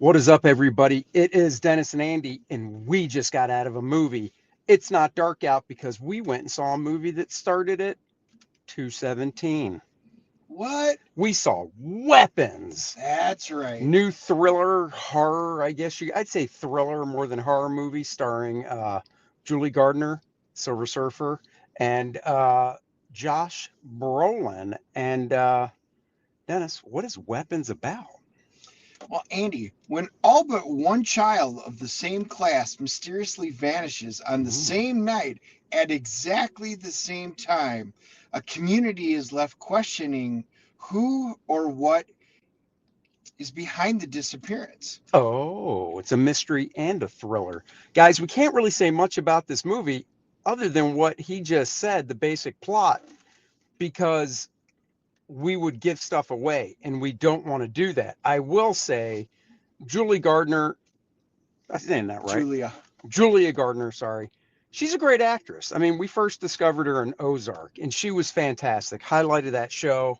What is up, everybody? It is Dennis and Andy, and we just got out of a movie. It's not dark out because we went and saw a movie that started at 2:17. What? We saw Weapons, That's right. new thriller horror. I'd say thriller more than horror movie, starring Julie Gardner, Silver Surfer, and Josh Brolin. And Dennis, what is Weapons about? Well, Andy, when all but one child of the same class mysteriously vanishes on the Ooh. same night at exactly the same time, a community is left questioning who or what is behind the disappearance. Oh, it's a mystery and a thriller. Guys, we can't really say much about this movie other than what he just said, the basic plot, because we would give stuff away and we don't want to do that. I will say Julie Gardner, I'm saying that right. Julia. Julia Gardner, sorry. She's a great actress. I mean, we first discovered her in Ozark and she was fantastic. Highlighted that show.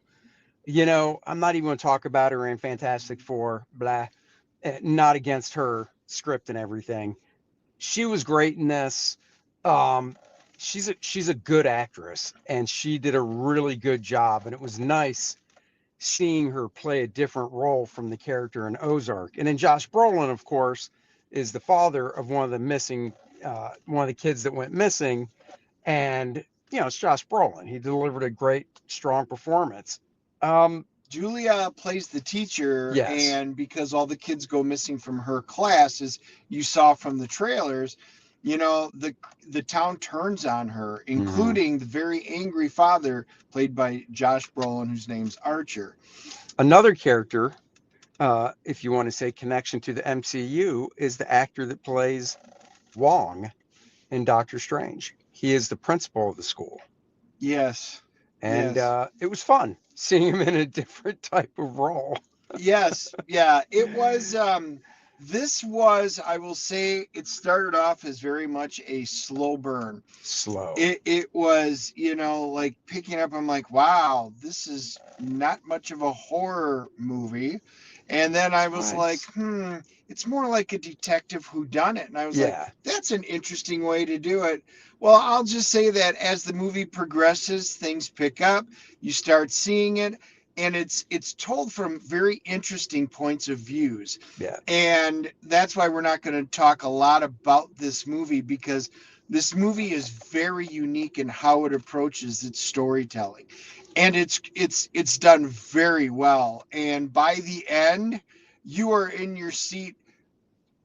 I'm not even going to talk about her in Fantastic Four, blah. Not against her script and everything. She was great in this. Um, she's a good actress, and she did a really good job. And it was nice seeing her play a different role from the character in Ozark. And then Josh Brolin, of course, is the father of one of the kids that went missing. And it's Josh Brolin. He delivered a great, strong performance. Um, Julia plays the teacher, yes. and because all the kids go missing from her class, as you saw from the trailers, the town turns on her, Mhm. including the very angry father, played by Josh Brolin, whose name's Archer. Another character, if you want to say connection to the MCU, is the actor that plays Wong in Doctor Strange. He is the principal of the school, Yes, and yes, it was fun seeing him in a different type of role. yes, yeah. It was. This was, I will say, it started off as very much a slow burn. Slow. It was, like picking up. I'm like, wow, this is not much of a horror movie. And then I was like, Nice. it's more like a detective whodunit. And I was like, Yeah. that's an interesting way to do it. Well, I'll just say that as the movie progresses, things pick up. You start seeing it, and it's told from very interesting points of views. Yeah. And that's why we're not going to talk a lot about this movie, because this movie is very unique in how it approaches its storytelling, and it's done very well. And by the end, you are in your seat.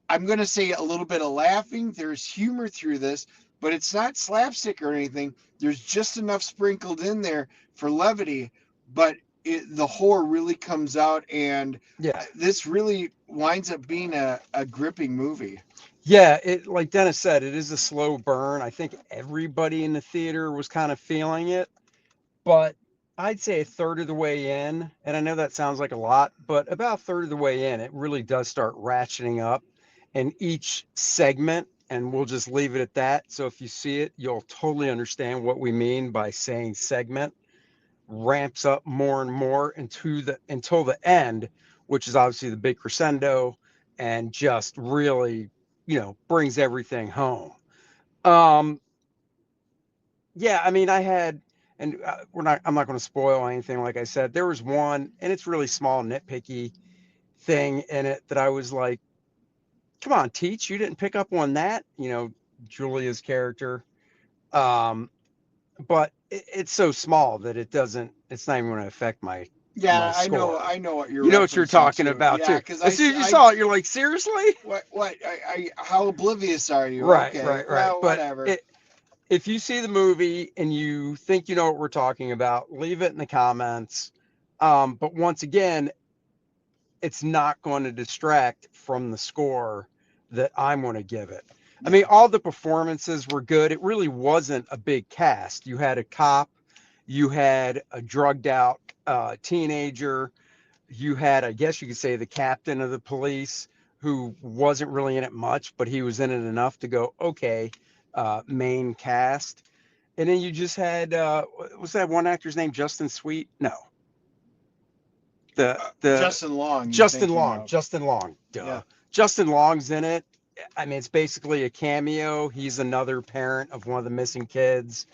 I'm going to say a little bit of laughing. There's humor through this, but it's not slapstick or anything. There's just enough sprinkled in there for levity, but the horror really comes out, and Yeah. this really winds up being a gripping movie. Yeah. It, like Dennis said, it is a slow burn. I think everybody in the theater was kind of feeling it, but I'd say a third of the way in, and I know that sounds like a lot, but about a third of the way in, it really does start ratcheting up. And each segment, and we'll just leave it at that. So if you see it, you'll totally understand what we mean by saying segment, ramps up more and more until the end, which is obviously the big crescendo, and just really, brings everything home. Um, yeah, I mean, I had, and I'm not going to spoil anything. Like I said, there was one, and it's really small, nitpicky thing in it that I was like, come on, Teach, you didn't pick up on that, Julia's character. Um, but it's so small that it's not even going to affect my Yeah, I know, score. I know what you're You know what you're referencing talking to. about Yeah, too. because As soon as you saw it, you're like, seriously? how oblivious are you? Right, Okay, right, right. well, But whatever. if you see the movie and you think you know what we're talking about, leave it in the comments. But once again, it's not going to distract from the score that I'm going to give it. I mean, Yeah, all the performances were good. It really wasn't a big cast. You had a cop, you had a drugged out teenager, you had, I guess you could say, the captain of the police who wasn't really in it much, but he was in it enough to go, okay, main cast. And then you just had, was that one actor's name Justin Sweet? No, The Justin Long, you're Justin thinking Long, of. Justin Long, Yeah. duh. Justin Long's in it. I mean, it's basically a cameo. He's another parent of one of the missing kids.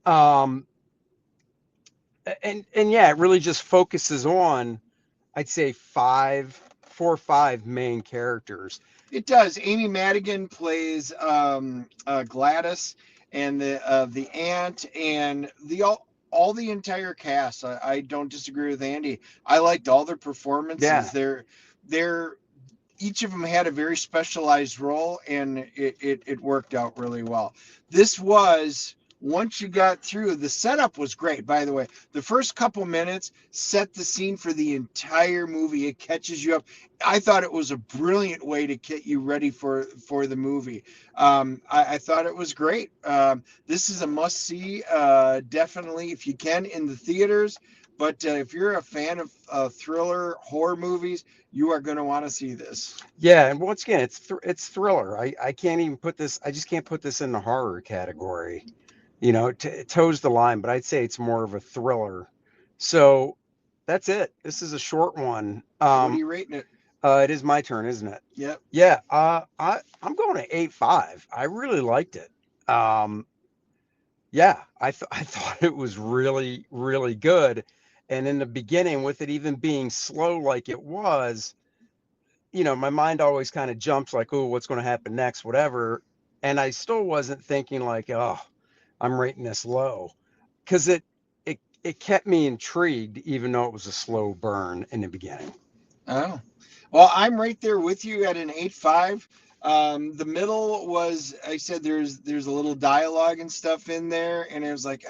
Um, and yeah, it really just focuses on, I'd say, four or five main characters. It does. Amy Madigan plays Gladys and the aunt and the all the entire cast. I don't disagree with Andy. I liked all their performances. Yeah, They're each of them had a very specialized role, and it worked out really well. This was, once you got through, the setup was great, by the way. The first couple minutes set the scene for the entire movie. It catches you up. I thought it was a brilliant way to get you ready for the movie. I thought it was great. This is a must see, definitely, if you can, in the theaters. But if you're a fan of thriller horror movies, you are going to want to see this. yeah, and once again, it's thriller. I can't even put this. I just can't put this in the horror category. You know, it toes the line, but I'd say it's more of a thriller. So that's it. This is a short one. What are you rating it? It is my turn, isn't it? Yep. Yeah. I'm going to 8.5. I really liked it. Um, yeah, I thought it was really, really good. And in the beginning, with it even being slow like it was, you know, my mind always kind of jumps like, oh, what's going to happen next, whatever. And I still wasn't thinking like, oh, I'm rating this low, because it kept me intrigued, even though it was a slow burn in the beginning. Oh, well, I'm right there with you at an 8.5. The middle was, I said, there's a little dialogue and stuff in there, and it was like,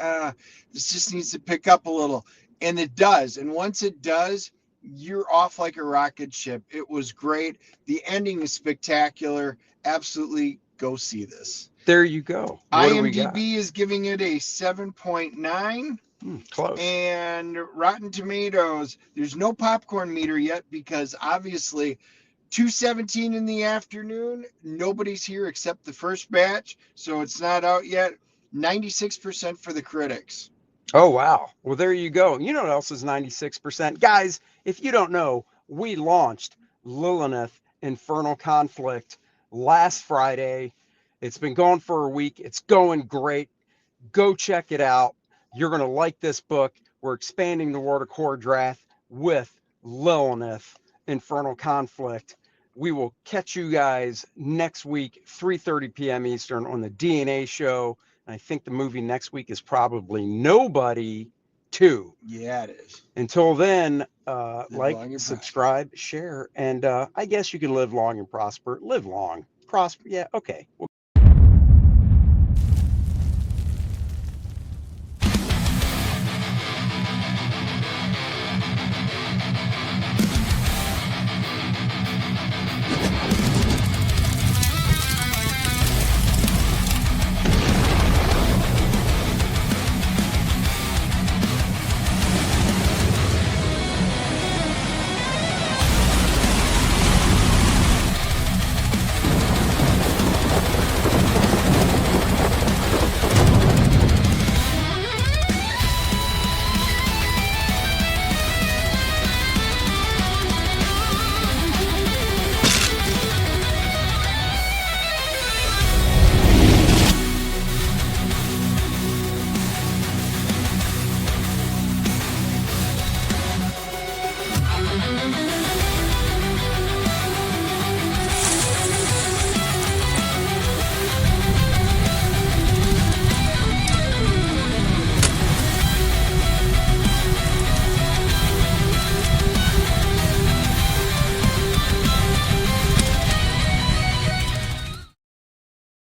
this just needs to pick up a little, and it does. And once it does, you're off like a rocket ship. It was great. The ending is spectacular. Absolutely, go see this. There you go. What do we got? IMDb is giving it a 7.9. Close. And Rotten Tomatoes, there's no popcorn meter yet because obviously 2:17 in the afternoon, nobody's here except the first batch, so it's not out yet. 96% for the critics. Oh, wow. Well, there you go. You know what else is 96%? Guys, if you don't know, we launched Lilineth Infernal Conflict last Friday. It's been going for a week. It's going great. Go check it out. You're going to like this book. We're expanding the world of Kor-Drath with Lilineth Infernal Conflict. We will catch you guys next week, 3:30 p.m. Eastern, on the DNA show. And I think the movie next week is probably Nobody 2. Yeah, it is. Until then, like, Long subscribe, share, and I guess you can live long and prosper. Live long, prosper. Yeah, okay. We'll